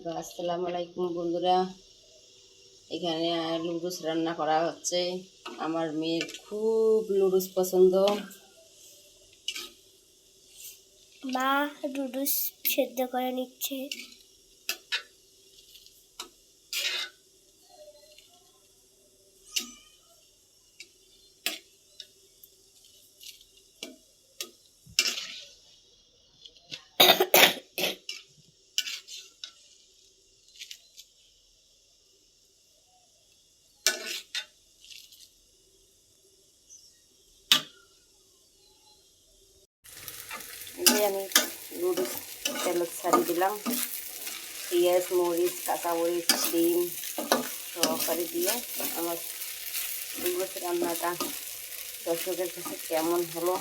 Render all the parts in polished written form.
আসসালামু আলাইকুম বন্ধুরা। এখানে লুডুস রান্না করা হচ্ছে। আমার মেয়ের খুব লুডুস পছন্দ। মা লুডুস সেদ্ধ করে নিচ্ছে। আমি লুডুস তেল ছাড়িয়ে দিলাম। পেঁয়াজ, মরিচ, কাঁচামরিচ, ডিম সহকারে দিয়ে আমার লুডুস রান্নাটা দর্শকের কাছে কেমন হলো।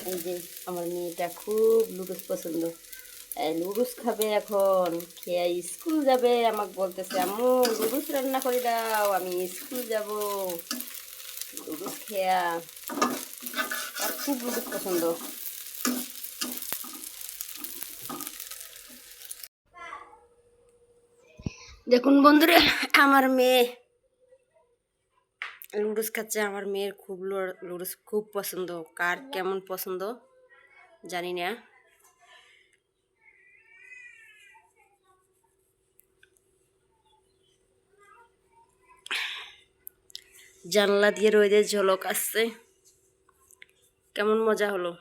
এই যে আমার মেয়েটা খুব লুডুস পছন্দ। লুডুস খাবে, এখন খেয়ে স্কুল যাবে। আমাকে বলতেছে, আম্মু লুডুস রান্না করে দাও, আমি স্কুল যাব। লুডুস খেয়া আর খুব লুডুস পছন্দ। দেখুন বন্ধুরা, আমার মেয়ে লুডুস খাচ্ছে। আমার মেয়ের খুব লুডুস খুব পছন্দ। কার কেমন পছন্দ জানি না। জানলা দিয়ে রোদের ঝলক আসছে। কেমন মজা হলো।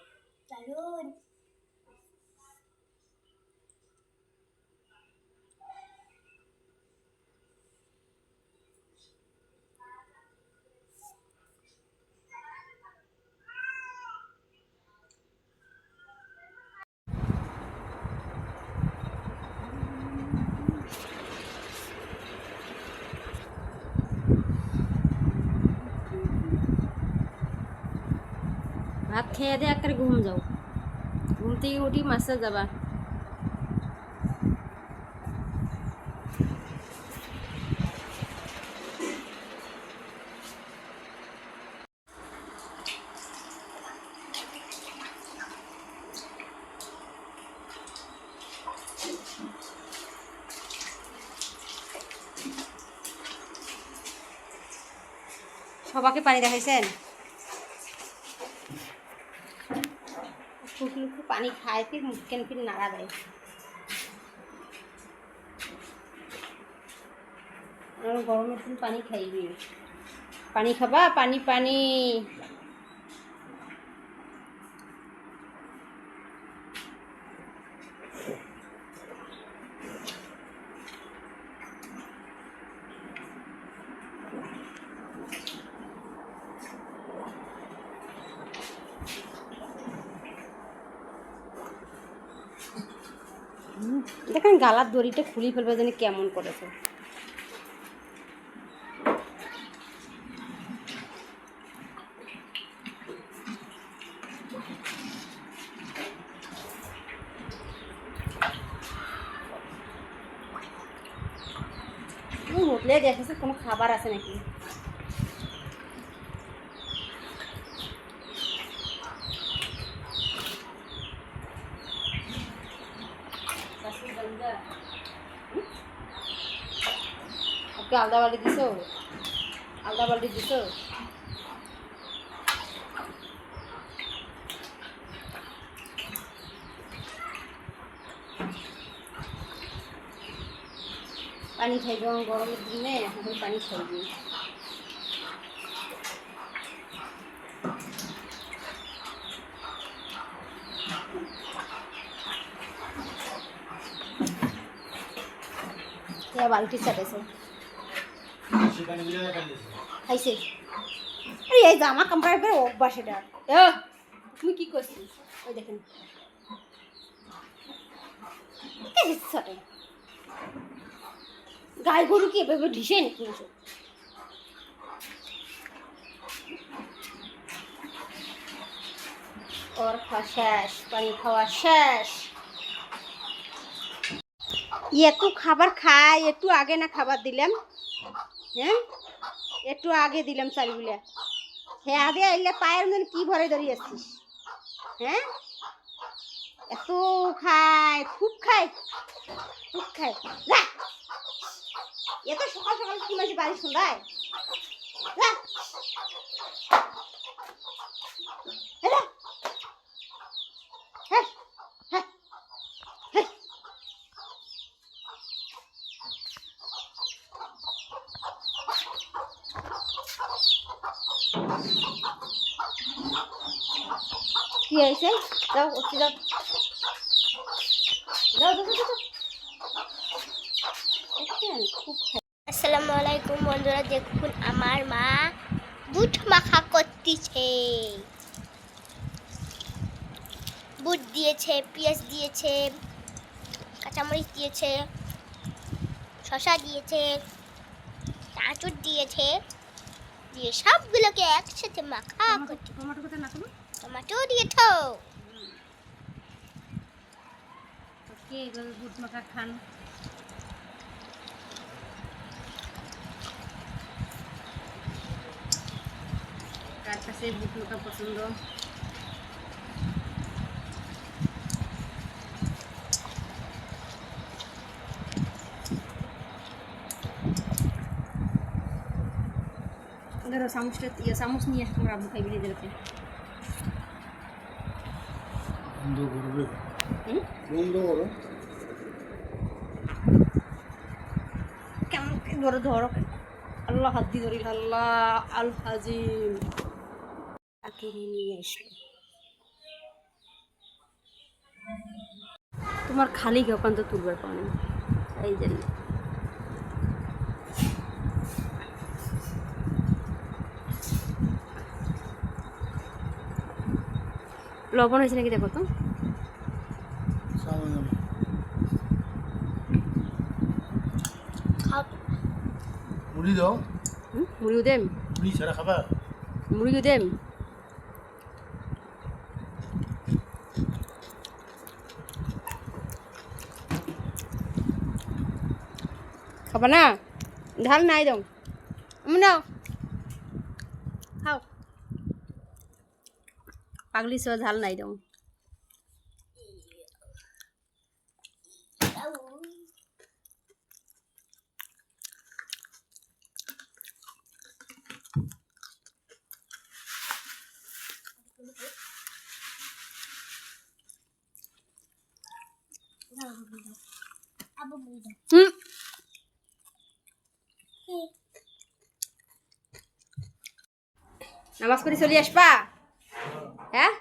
ভাত খেয়ে দিয়ে একবারে ঘুম যাও। ঘুম থেকে উঠি মাসে যাবা। সবাকে পানি দেখাইছেন? পানি খায়, ফির মুখ কেন ফির নাড়া দেয়। গরমের দিন পানি খাইবি। পানি খাবা? পানি পানি। দেখেন গালার দড়িটা খুলি ফেলবে জানি কেমন করেছে। হোটেলে দেখেছে কোনো খাবার আছে নাকি। ওকে আলাদা বাড়ি দিছো? আলাদা বাড়ি দিছো? পানি খাইব গরমের দিনে, এখন পানি খাইবি। বালতি চাটাইছে খাইছে। এই জামা কাপড় অভ্যাস এটা। তুমি কি করছিস? ওই দেখেন গাই গরু কি এভাবে ঢিসে নাকি? ওর খাওয়া শেষ, পানি খাওয়া শেষ। একটু খাবার খাই, একটু আগে না খাবার দিলাম? হ্যাঁ, একটু আগে দিলাম চালগুলা। হ্যাঁ, আগে আইলে পায়ের মধ্যে কি ভরে দাঁড়িয়ে আসছিস? হ্যাঁ, এত খায়, খুব খায়, খুব খায়। যা, এত সকাল সকাল কি মাসে বাড়ি সন্ধ্যায়? যা, যা, হ্যাঁ, হ্যাঁ, হ্যাঁ। কি হয়েছে? যাও, উঠে যাও, যাও, যাও, যাও, যাও। দেখছেন? খুব খায়। আসসালামু আলাইকুম বন্ধুরা, দেখুন আমার মা বুট মাখা করতেছে। বুট দিয়েছে, পেঁয়াজ দিয়েছে, কাঁচামরিচ দিয়েছে, শসা দিয়েছে, চাঁচুর দিয়েছে, দিয়ে সবগুলোকে একসাথে মাখা করছে। টমেটো কোথায় না কোনো? টমেটো দিয়েছো? কে এইভাবে বুট মাখা খান? কার কাছে বুট মাখা পছন্দ? ধরো চামচটা, চামচ নিয়ে এসে তোমরা আব্বু খাইবে নিজেরকে। বন্ধ করবে, হুম? বন্ধ করো। কেমন ধরো ধরো, আল্লাহ হাত দিয়ে ধরিল, আল্লাহ আল হাজিম তাকে নিয়ে আসলো। তোমার খালি ওখান তো তুলবার পানি, এই জন্য লবণ হয়েছে নাকি দেখো তো। সামনে খাও। মুড়ি দাও, মুড়িও দেম, মুড়ি ছাড়া খাবা? মুড়িও দেম। খাবা না? ঝাল নাই দাও, নাও খাও। পাগলি সহ ঝাল নাই দাও। হুম, নামাজ পড়ে চলে আসবা? হ্যাঁ,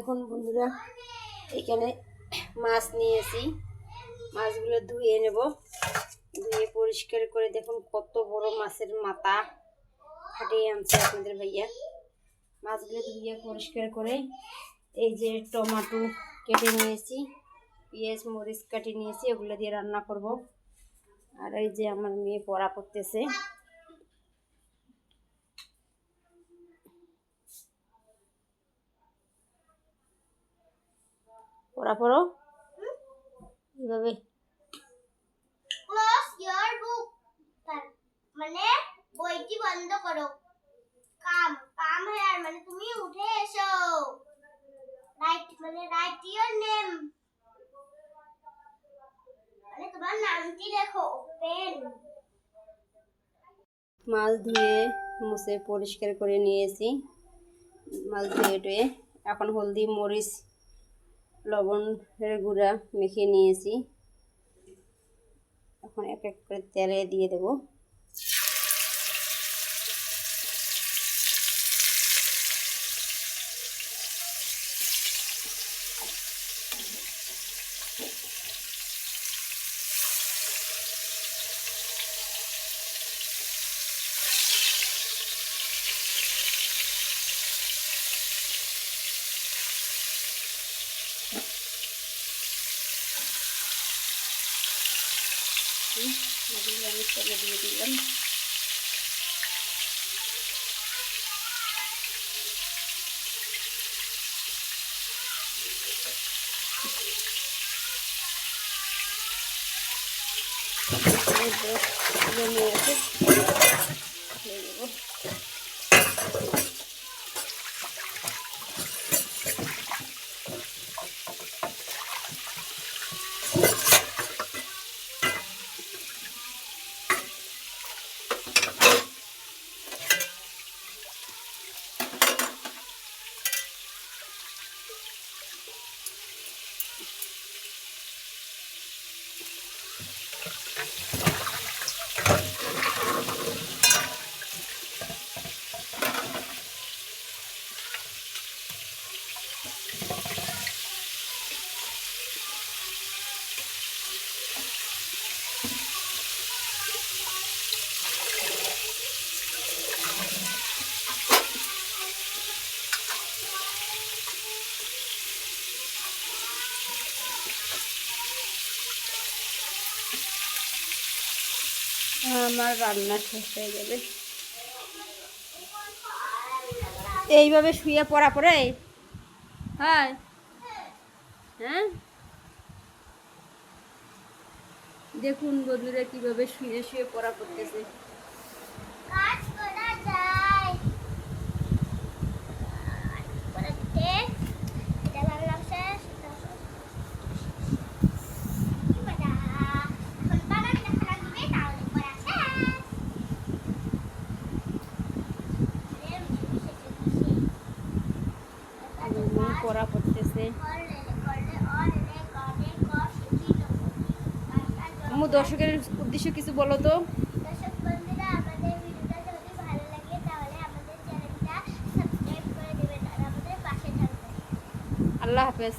দেখুন বন্ধুরা, এখানে মাছ নিয়েছি, মাছগুলো ধুয়ে নেব। ধুয়ে পরিষ্কার করে দেখুন কত বড় মাছের মাথা ফাটিয়ে আনছে আপনাদের ভাইয়া। মাছগুলো ধুয়ে পরিষ্কার করে এই যে টমেটো কেটে নিয়েছি, পেঁয়াজ মরিচ কেটে নিয়েছি, ওগুলো দিয়ে রান্না করব। আর এই যে আমার মেয়ে পড়া করতেছে। পড়া পড়ো এইভাবে। ক্লোজ ইওর বুক, মানে বইটি বন্ধ করো। কাম কাম হেয়ার মানে তুমি উঠে এসো। রাইট মানে রাইট ইওর নেম, মানে তোমার নামটি লেখো। পেন। মাছ ধুয়ে মুছে পরিষ্কার করে নিয়েছি। মাছ ধুয়ে টুয়ে এখন হলদি মরিচ লবণের গুঁড়া মেখে নিয়েছি। এখন এক এক করে তেলে দিয়ে দেব। আমি তেলে দিয়ে দিলাম। জমে আছে দিয়ে দেবো। আমার রান্না শেষ হয়ে যাবে। এইভাবে শুয়ে পড়া পড়ে হ্যাঁ হ্যাঁ দেখুন বন্ধুরা কিভাবে শুয়ে শুয়ে পড়া করতেছে। কাজ করা যায়। পড়তে এটা ভালো লাগছে। কি মজা। এখন বাবা দেখা লাগবে তাহলে পড়া শেষ। পড়া করতেছে। দর্শকের উদ্দেশ্যে কিছু বলো তো। দর্শক বন্ধুরা, আমাদের ভিডিওটা যদি ভালো লাগে তাহলে আমাদের চ্যানেলটা সাবস্ক্রাইব করে দেবেন আর আমাদের পাশে থাকবেন। আল্লাহ হাফেজ।